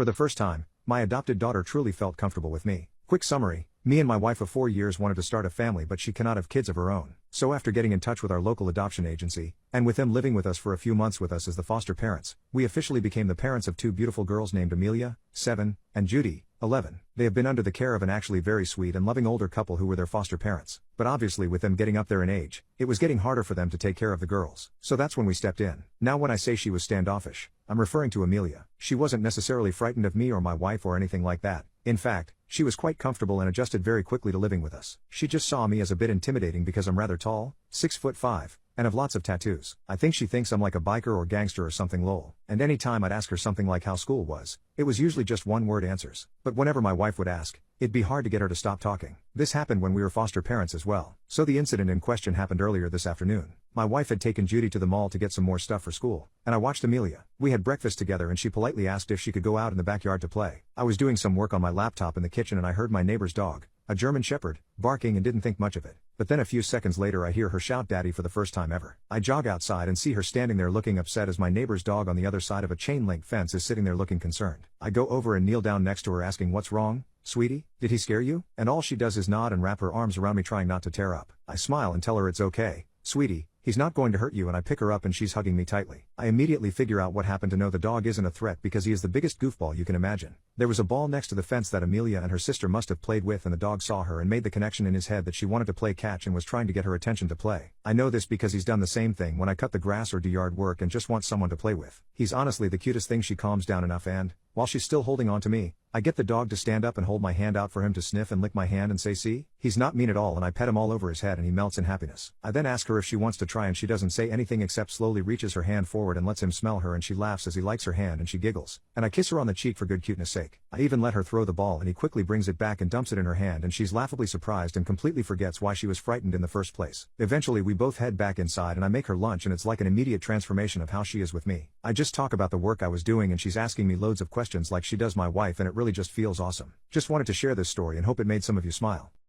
For the first time, my adopted daughter truly felt comfortable with me. Quick summary: me and my wife of 4 years wanted to start a family, but she cannot have kids of her own. So after getting in touch with our local adoption agency, and with them living with us for a few months with us as the foster parents, we officially became the parents of 2 beautiful girls named Amelia, 7, and Judy, 11. They have been under the care of an actually very sweet and loving older couple who were their foster parents. But obviously with them getting up there in age, it was getting harder for them to take care of the girls. So that's when we stepped in. Now when I say she was standoffish, I'm referring to Amelia. She wasn't necessarily frightened of me or my wife or anything like that. In fact, she was quite comfortable and adjusted very quickly to living with us. She just saw me as a bit intimidating because I'm rather tall, 6'5", and have lots of tattoos. I think she thinks I'm like a biker or gangster or something lol. And any time I'd ask her something like how school was, it was usually just one-word answers. But whenever my wife would ask, it'd be hard to get her to stop talking. This happened when we were foster parents as well. So the incident in question happened earlier this afternoon. My wife had taken Judy to the mall to get some more stuff for school, and I watched Amelia. We had breakfast together and she politely asked if she could go out in the backyard to play. I was doing some work on my laptop in the kitchen and I heard my neighbor's dog, a German Shepherd, barking and didn't think much of it. But then a few seconds later I hear her shout "Daddy" for the first time ever. I jog outside and see her standing there looking upset as my neighbor's dog on the other side of a chain-link fence is sitting there looking concerned. I go over and kneel down next to her asking, "What's wrong, sweetie? Did he scare you?" And all she does is nod and wrap her arms around me trying not to tear up. I smile and tell her it's okay, sweetie. He's not going to hurt you, and I pick her up and she's hugging me tightly. I immediately figure out what happened to know the dog isn't a threat because he is the biggest goofball you can imagine. There was a ball next to the fence that Amelia and her sister must have played with, and the dog saw her and made the connection in his head that she wanted to play catch and was trying to get her attention to play. I know this because he's done the same thing when I cut the grass or do yard work and just wants someone to play with. He's honestly the cutest thing. She calms down enough and, while she's still holding on to me, I get the dog to stand up and hold my hand out for him to sniff and lick my hand and say, "See?" He's not mean at all, and I pet him all over his head and he melts in happiness. I then ask her if she wants to try and she doesn't say anything except slowly reaches her hand forward and lets him smell her, and she laughs as he likes her hand and she giggles. And I kiss her on the cheek for good cuteness sake. I even let her throw the ball and he quickly brings it back and dumps it in her hand, and she's laughably surprised and completely forgets why she was frightened in the first place. Eventually we both head back inside and I make her lunch, and it's like an immediate transformation of how she is with me. I just talk about the work I was doing and she's asking me loads of questions like she does my wife, and it really just feels awesome. Just wanted to share this story and hope it made some of you smile.